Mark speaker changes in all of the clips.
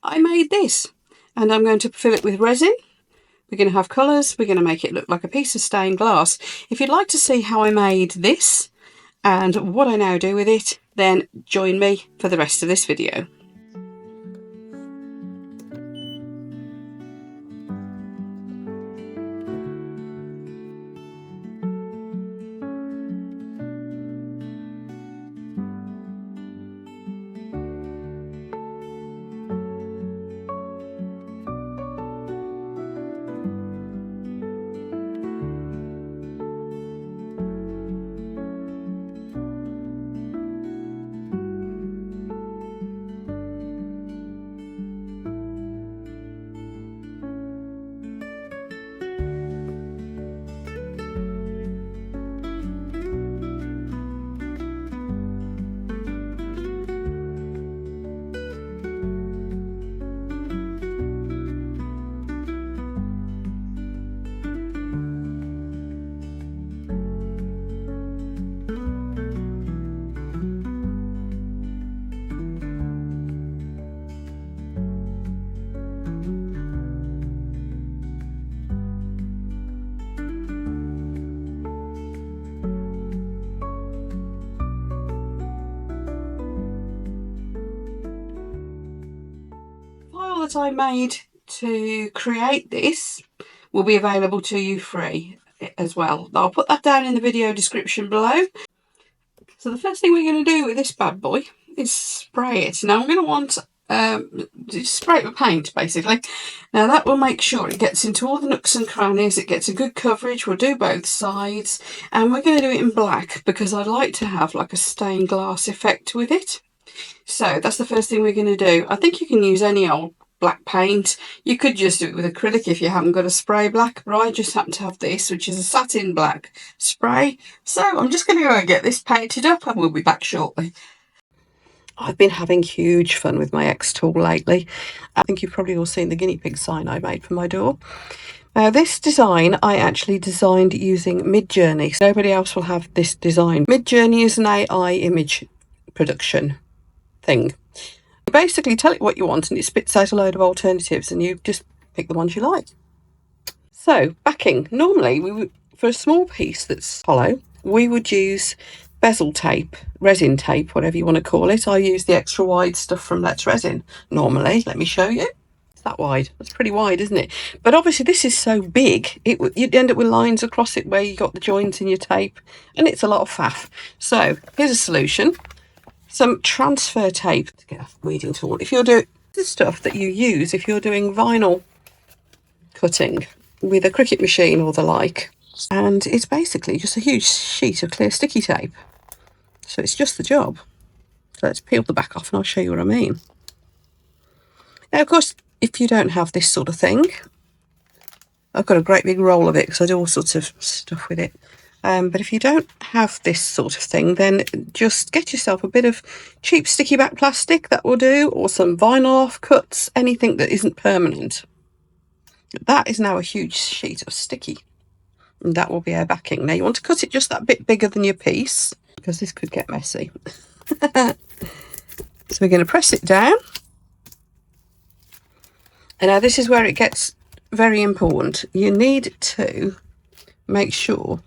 Speaker 1: I made this, and I'm going to fill it with resin. We're going to have colours, we're going to make it look like a piece of stained glass. If you'd like to see how I made this and what I now do with it, then join me for the rest of this video. That I made to create this will be available to you free as well. I'll put that down in the video description below. So the first thing we're going to do with this bad boy is spray it. Now I'm going to want spray it with paint basically. Now that will make sure it gets into all the nooks and crannies, it gets a good coverage. We'll do both sides, and we're going to do it in black because I'd like to have like a stained glass effect with it. So that's the first thing we're going to do. I think you can use any old black paint. You could just do it with acrylic if you haven't got a spray black, but I just happen to have this, which is a satin black spray. So I'm just going to go and get this painted up and we'll be back shortly. I've been having huge fun with my X tool lately. I think you've probably all seen the guinea pig sign I made for my door. Now this design I actually designed using Midjourney. So nobody else will have this design. Midjourney is an AI image production thing. You basically tell it what you want and it spits out a load of alternatives and you just pick the ones you like. So backing, normally for a small piece that's hollow, we would use bezel tape, resin tape, whatever you want to call it. I use the extra wide stuff from Let's Resin normally. Let me show you. It's that wide. That's pretty wide, isn't it? But obviously this is so big, you'd end up with lines across it where you got the joints in your tape, and it's a lot of faff. So here's a solution. Some transfer tape to get a weeding tool. If you're doing the stuff that you use if you're doing vinyl cutting with a Cricut machine or the like, and it's basically just a huge sheet of clear sticky tape. So it's just the job. So let's peel the back off and I'll show you what I mean. Now, of course, if you don't have this sort of thing, I've got a great big roll of it because I do all sorts of stuff with it. But if you don't have this sort of thing, then just get yourself a bit of cheap sticky back plastic, that will do, or some vinyl offcuts, anything that isn't permanent. That is now a huge sheet of sticky, and that will be our backing. Now you want to cut it just that bit bigger than your piece, because this could get messy. So we're going to press it down. And now this is where it gets very important. You need to make sure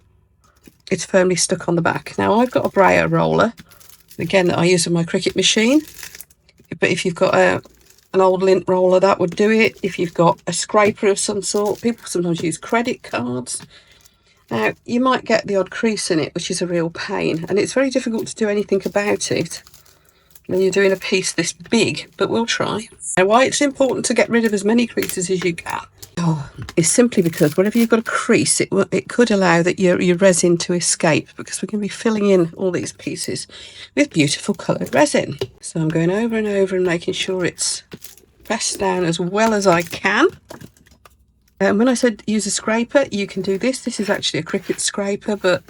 Speaker 1: it's firmly stuck on the back. Now I've got a brayer roller, again, that I use with my Cricut machine, but if you've got an old lint roller, that would do it. If you've got a scraper of some sort, people sometimes use credit cards. Now you might get the odd crease in it, which is a real pain, and it's very difficult to do anything about it when you're doing a piece this big, but we'll try. Now why it's important to get rid of as many creases as you can is simply because whenever you've got a crease, it could allow that your resin to escape, because we're going to be filling in all these pieces with beautiful coloured resin. So I'm going over and over and making sure it's pressed down as well as I can. And when I said use a scraper, you can do this. This is actually a Cricut scraper, but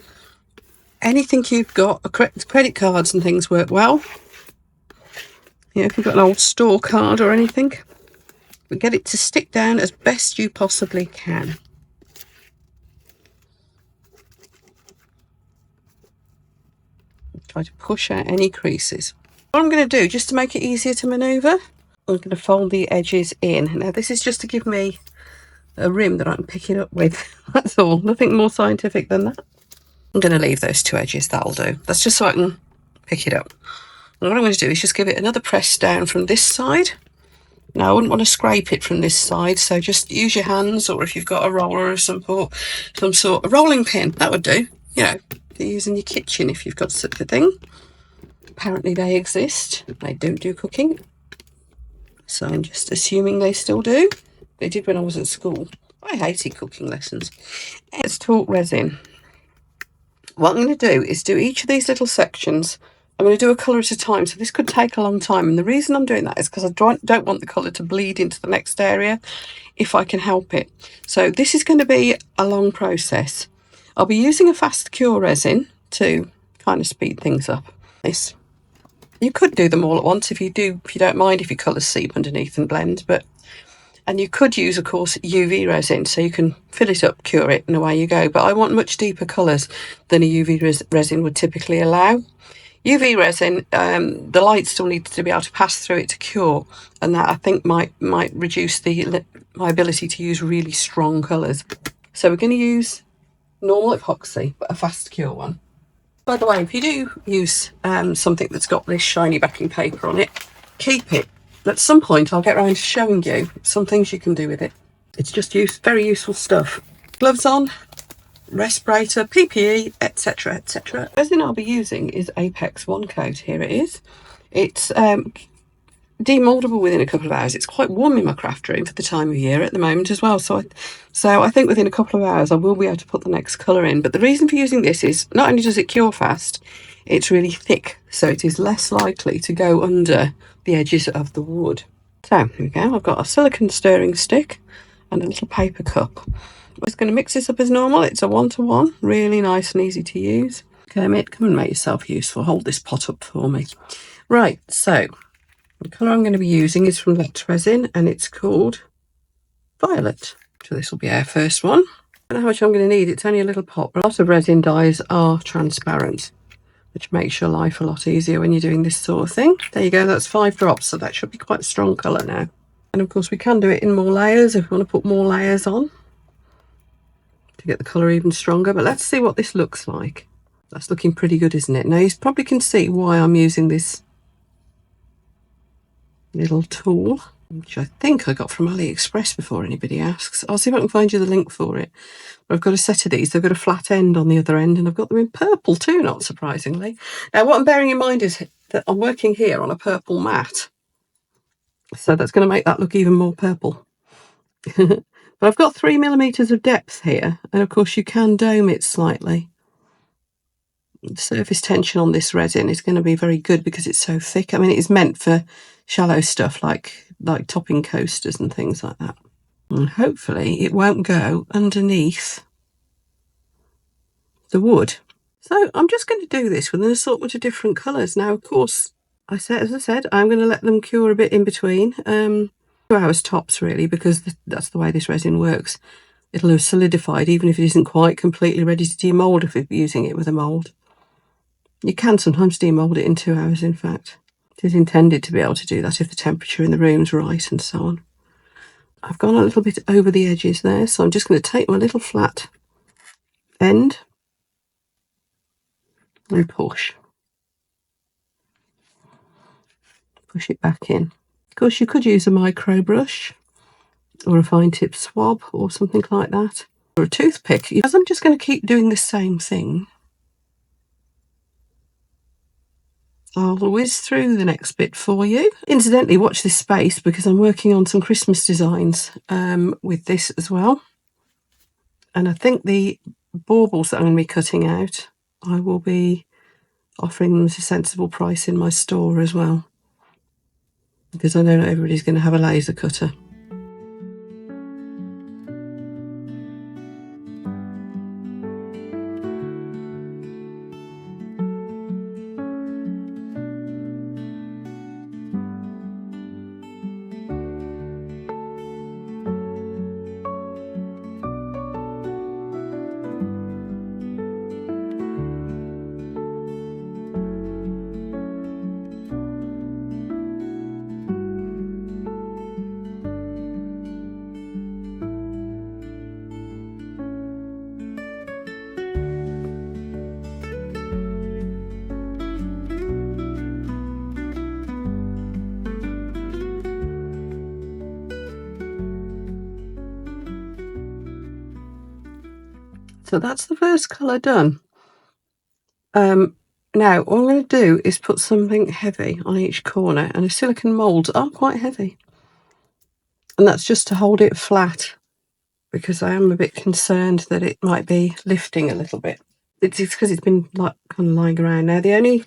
Speaker 1: anything you've got, credit cards and things work well. You know, if you've got an old store card or anything, but get it to stick down as best you possibly can. Try to push out any creases. What I'm going to do, just to make it easier to manoeuvre, I'm going to fold the edges in. Now this is just to give me a rim that I can pick it up with. That's all, nothing more scientific than that. I'm going to leave those two edges, that'll do. That's just so I can pick it up. And what I'm going to do is just give it another press down from this side. Now I wouldn't want to scrape it from this side, so just use your hands, or if you've got a roller of some sort, a rolling pin, that would do. You know, you use in your kitchen if you've got such a thing. Apparently they exist. They don't do cooking, so I'm just assuming they still do. They did when I was at school. I hated cooking lessons. Let's talk resin. What I'm going to do is do each of these little sections. I'm going to do a colour at a time, so this could take a long time. And the reason I'm doing that is because I don't want the colour to bleed into the next area if I can help it. So this is going to be a long process. I'll be using a fast cure resin to kind of speed things up. You could do them all at once if you don't mind if your colours seep underneath and blend, and you could use, of course, UV resin, so you can fill it up, cure it, and away you go. But I want much deeper colours than a UV resin would typically allow. UV resin, the light still needs to be able to pass through it to cure, and that I think might reduce my ability to use really strong colours. So we're going to use normal epoxy, but a fast cure one. By the way, if you do use something that's got this shiny backing paper on it, keep it. At some point I'll get around to showing you some things you can do with it. It's just very useful stuff. Gloves on, respirator, PPE, etc, etc. The resin I'll be using is Apex One Coat. Here it is. It's demoldable within a couple of hours. It's quite warm in my craft room for the time of year at the moment as well, so I think within a couple of hours I will be able to put the next colour in. But the reason for using this is not only does it cure fast, it's really thick, so it is less likely to go under the edges of the wood. So here we go. I've got a silicone stirring stick and a little paper cup. I'm just going to mix this up as normal. It's a 1-to-1, really nice and easy to use. Okay, mate, come and make yourself useful. Hold this pot up for me. Right, so the colour I'm going to be using is from Lex Resin, and it's called Violet. So this will be our first one. I don't know how much I'm going to need. It's only a little pot. A lot of resin dyes are transparent, which makes your life a lot easier when you're doing this sort of thing. There you go, that's 5 drops, so that should be quite a strong colour now. And of course we can do it in more layers if we want to put more layers on to get the colour even stronger. But let's see what this looks like. That's looking pretty good, isn't it? Now you probably can see why I'm using this little tool, which I think I got from AliExpress before anybody asks. I'll see if I can find you the link for it. But I've got a set of these. They've got a flat end on the other end, and I've got them in purple too, not surprisingly. Now what I'm bearing in mind is that I'm working here on a purple mat, so that's going to make that look even more purple. But I've got 3mm of depth here, and of course you can dome it slightly. The surface tension on this resin is going to be very good because it's so thick. I mean, it is meant for shallow stuff like topping coasters and things like that. And hopefully it won't go underneath the wood. So I'm just going to do this with an assortment of different colours. Now, of course, as I said, I'm going to let them cure a bit in between. 2 hours tops, really, because that's the way this resin works. It'll have solidified even if it isn't quite completely ready to demould if you're using it with a mould. You can sometimes demould it in 2 hours, in fact. It is intended to be able to do that if the temperature in the room's right and so on. I've gone a little bit over the edges there, so I'm just going to take my little flat end and push it back in. Of course, you could use a micro brush or a fine tip swab or something like that, or a toothpick. As I'm just going to keep doing the same thing, I'll whiz through the next bit for you. Incidentally, watch this space because I'm working on some Christmas designs with this as well. And I think the baubles that I'm going to be cutting out, I will be offering them at a sensible price in my store as well, because I know not everybody's going to have a laser cutter. So that's the first colour done. Now all I'm going to do is put something heavy on each corner, and the silicone moulds are quite heavy. And that's just to hold it flat, because I am a bit concerned that it might be lifting a little bit. It's because it's been like kind of lying around. Now the only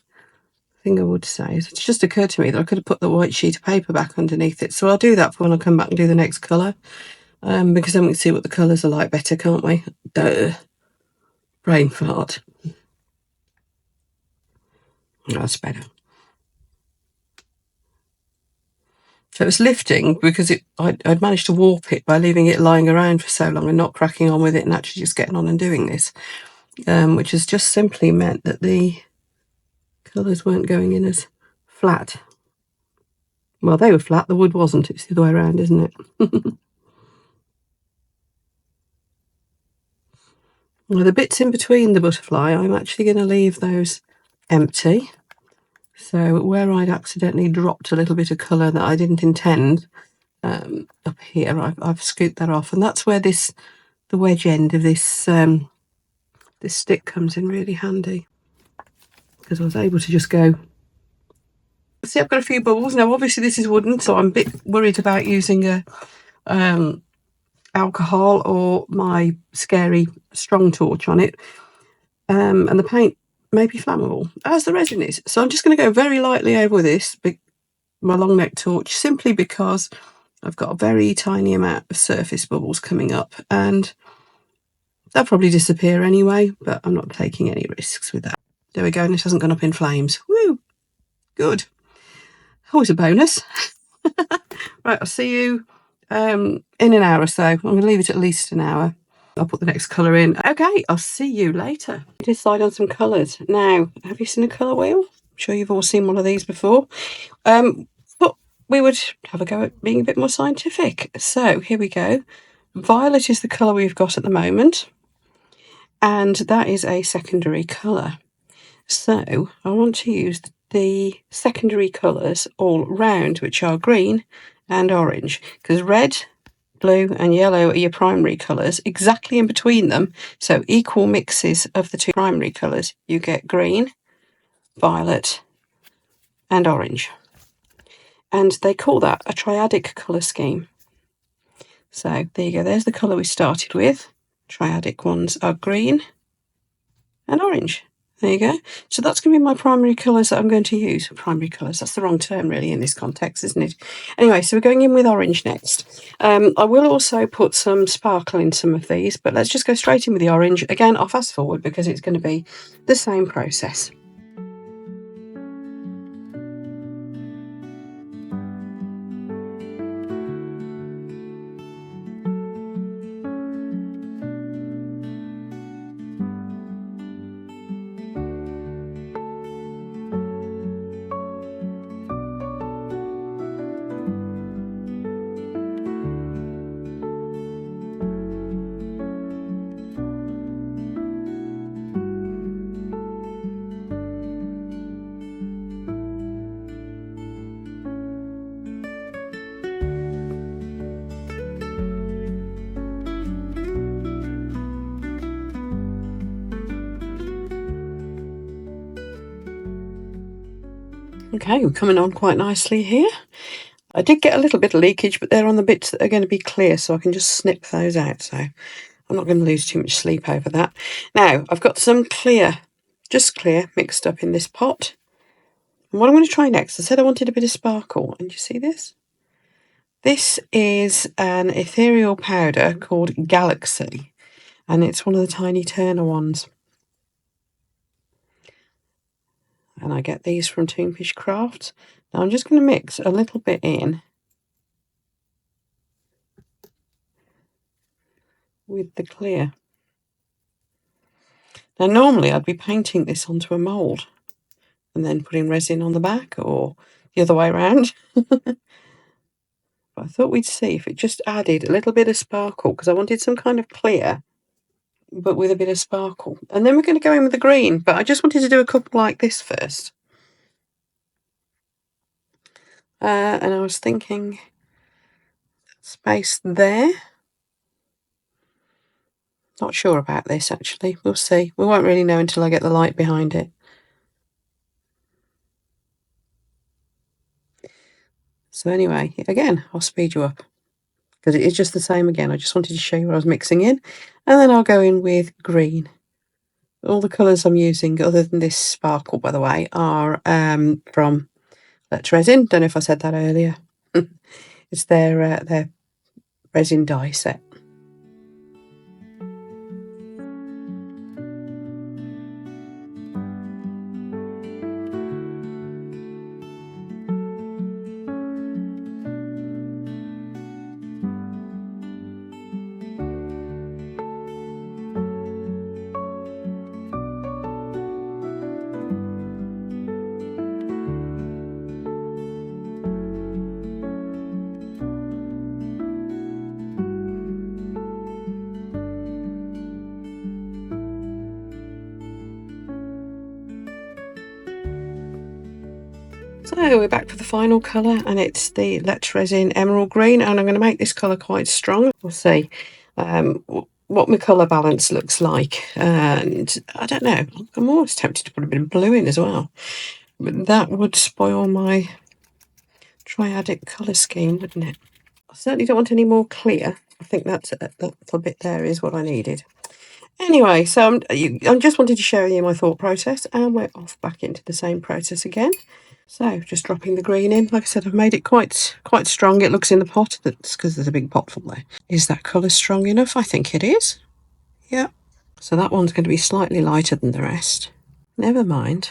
Speaker 1: thing I would say is it's just occurred to me that I could have put the white sheet of paper back underneath it. So I'll do that for when I come back and do the next colour. Because then we can see what the colours are like better, can't we? Duh. Brain fart. That's better. So it's lifting because I'd managed to warp it by leaving it lying around for so long and not cracking on with it and actually just getting on and doing this, which has just simply meant that the colours weren't going in as flat. Well, they were flat, the wood wasn't. It's the other way around, isn't it? Well, the bits in between the butterfly, I'm actually going to leave those empty. So where I'd accidentally dropped a little bit of colour that I didn't intend, up here, I've scooped that off, and that's where the wedge end of this this stick comes in really handy, because I was able to just go. See, I've got a few bubbles now. Obviously, this is wooden, so I'm a bit worried about using a alcohol or my scary strong torch on it, and the paint may be flammable, as the resin is. So I'm just going to go very lightly over this, my long neck torch, simply because I've got a very tiny amount of surface bubbles coming up, and they'll probably disappear anyway, but I'm not taking any risks with that. There we go, and this hasn't gone up in flames. Woo! Good. Always a bonus. Right, I'll see you in an hour or so. I'm going to leave it at least an hour. I'll put the next colour in. Okay, I'll see you later. Decide on some colours. Now, have you seen a colour wheel? I'm sure you've all seen one of these before. But we would have a go at being a bit more scientific. So here we go. Violet is the colour we've got at the moment, and that is a secondary colour. So I want to use the secondary colours all round, which are green and orange, because red, blue and yellow are your primary colours. Exactly in between them, so equal mixes of the two primary colours, you get green, violet and orange. And they call that a triadic colour scheme. So there you go, there's the colour we started with. Triadic ones are green and orange. There you go. So that's going to be my primary colours that I'm going to use. Primary colours, that's the wrong term really in this context, isn't it? Anyway, so we're going in with orange next. I will also put some sparkle in some of these, but let's just go straight in with the orange. Again, I'll fast forward because it's going to be the same process. Okay, we're coming on quite nicely here. I did get a little bit of leakage, but they're on the bits that are going to be clear, so I can just snip those out. So I'm not going to lose too much sleep over that. Now, I've got some clear, just clear, mixed up in this pot. And what I'm going to try next, I said I wanted a bit of sparkle, and you see this? This is an ethereal powder called Galaxy, and it's one of the tiny Turner ones. And I get these from Toonfish Crafts. Now I'm just going to mix a little bit in with the clear. Now normally I'd be painting this onto a mould and then putting resin on the back, or the other way around. But I thought we'd see if it just added a little bit of sparkle, because I wanted some kind of clear but with a bit of sparkle. And then we're going to go in with the green, but I just wanted to do a couple like this first. And I was thinking space there. Not sure about this actually. We'll see. We won't really know until I get the light behind it. So anyway, again, I'll speed you up because it is just the same again. I just wanted to show you what I was mixing in, and then I'll go in with green. All the colours I'm using, other than this sparkle, by the way, are from Epoxy Resin. Don't know if I said that earlier. It's their resin dye set. So we're back for the final colour, and it's the Epoxy Resin Emerald Green, and I'm going to make this colour quite strong. We'll see what my colour balance looks like, and I don't know, I'm always tempted to put a bit of blue in as well, but that would spoil my triadic colour scheme, wouldn't it? I certainly don't want any more clear. I think that little bit there is what I needed. Anyway, so I just wanted to share with you my thought process, and we're off back into the same process again. So just dropping the green in. Like I said, I've made it quite strong. It looks in the pot. That's because there's a big pot full there. Is that colour strong enough? I think it is. Yeah. So that one's going to be slightly lighter than the rest. Never mind.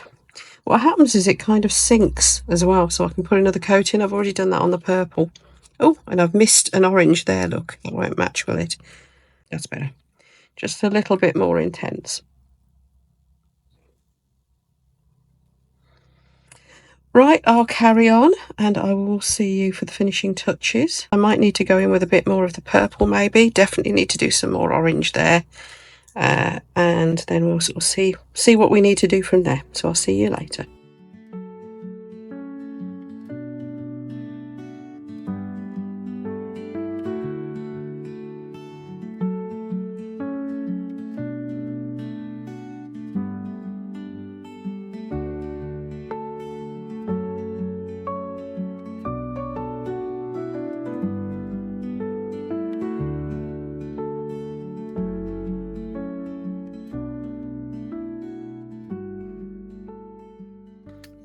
Speaker 1: What happens is it kind of sinks as well, so I can put another coat in. I've already done that on the purple. Oh, and I've missed an orange there. Look, that won't match, will it? That's better. Just a little bit more intense. Right, I'll carry on and I will see you for the finishing touches. I might need to go in with a bit more of the purple maybe. Definitely need to do some more orange there. And then we'll sort of see what we need to do from there. So I'll see you later.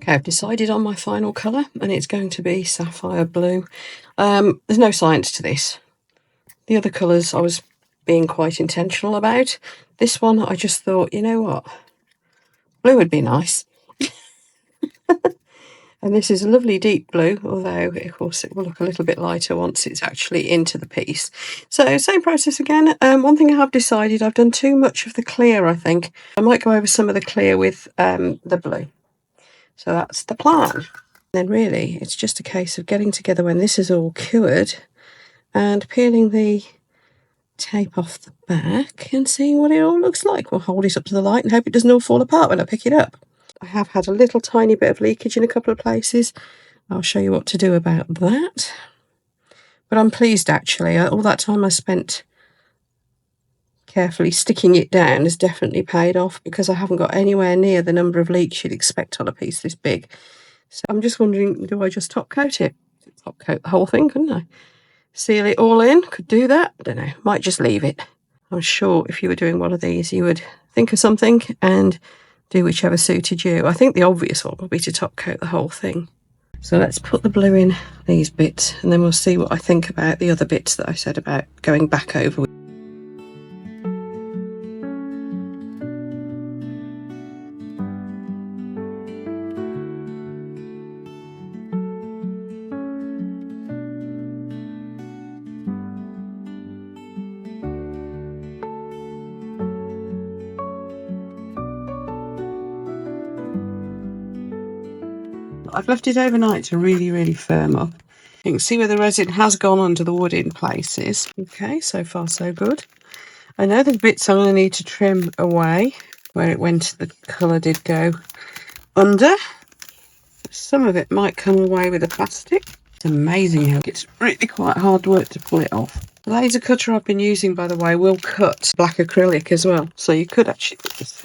Speaker 1: Okay, I've decided on my final colour, and it's going to be sapphire blue. There's no science to this. The other colours I was being quite intentional about. This one I just thought, you know what, blue would be nice. And this is a lovely deep blue, although of course it will look a little bit lighter once it's actually into the piece. So same process again. One thing I have decided, I've done too much of the clear, I think. I might go over some of the clear with the blue. So that's the plan. Then really it's just a case of getting together when this is all cured and peeling the tape off the back and seeing what it all looks like. We'll hold it up to the light and hope it doesn't all fall apart when I pick it up. I have had a little tiny bit of leakage in a couple of places. I'll show you what to do about that. But I'm pleased actually. All that time I spent carefully sticking it down has definitely paid off, because I haven't got anywhere near the number of leaks you'd expect on a piece this big. So I'm just wondering, do I just top coat it? Top coat the whole thing, couldn't I? Seal it all in, could do that. I don't know, might just leave it. I'm sure if you were doing one of these, you would think of something and do whichever suited you. I think the obvious one would be to top coat the whole thing. So let's put the blue in these bits, and then we'll see what I think about the other bits that I said about going back over. I've left it overnight to really firm up. You can see where the resin has gone under the wood in places. Okay, so far so good. I know there's bits I'm going to need to trim away where it went, the colour did go under. Some of it might come away with the plastic. It's amazing how it's really quite hard work to pull it off. The laser cutter I've been using, by the way, will cut black acrylic as well. So you could actually do this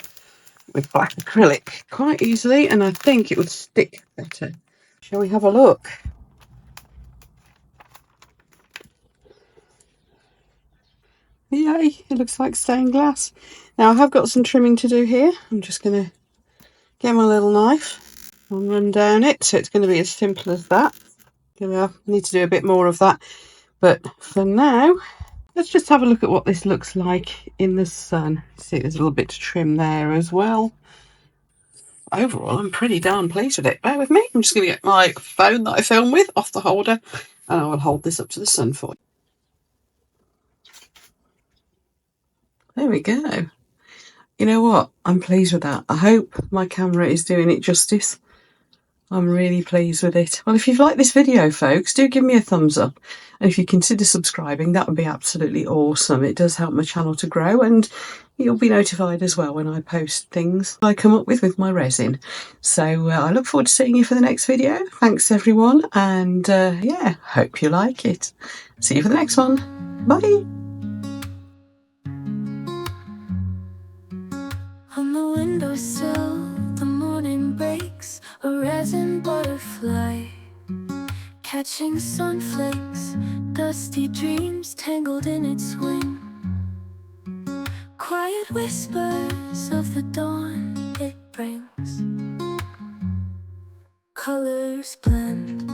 Speaker 1: with black acrylic quite easily, and I think it would stick better. Shall we have a look? Yay, it looks like stained glass. Now I have got some trimming to do here. I'm just going to get my little knife and run down it, so it's going to be as simple as that. I need to do a bit more of that, but for now, let's just have a look at what this looks like in the sun. See, there's a little bit to trim there as well. Overall, I'm pretty darn pleased with it. Bear with me. I'm just going to get my phone that I film with off the holder, and I will hold this up to the sun for you. There we go. You know what? I'm pleased with that. I hope my camera is doing it justice. I'm really pleased with it. Well, if you've liked this video, folks, do give me a thumbs up. And if you consider subscribing, that would be absolutely awesome. It does help my channel to grow, and you'll be notified as well when I post things I come up with my resin. So I look forward to seeing you for the next video. Thanks, everyone. And yeah, hope you like it. See you for the next one. Bye.
Speaker 2: On the windowsill, the morning breaks, a resin butterfly, catching sunflakes, dusty dreams tangled in its wing. Quiet whispers of the dawn it brings. Colors blend,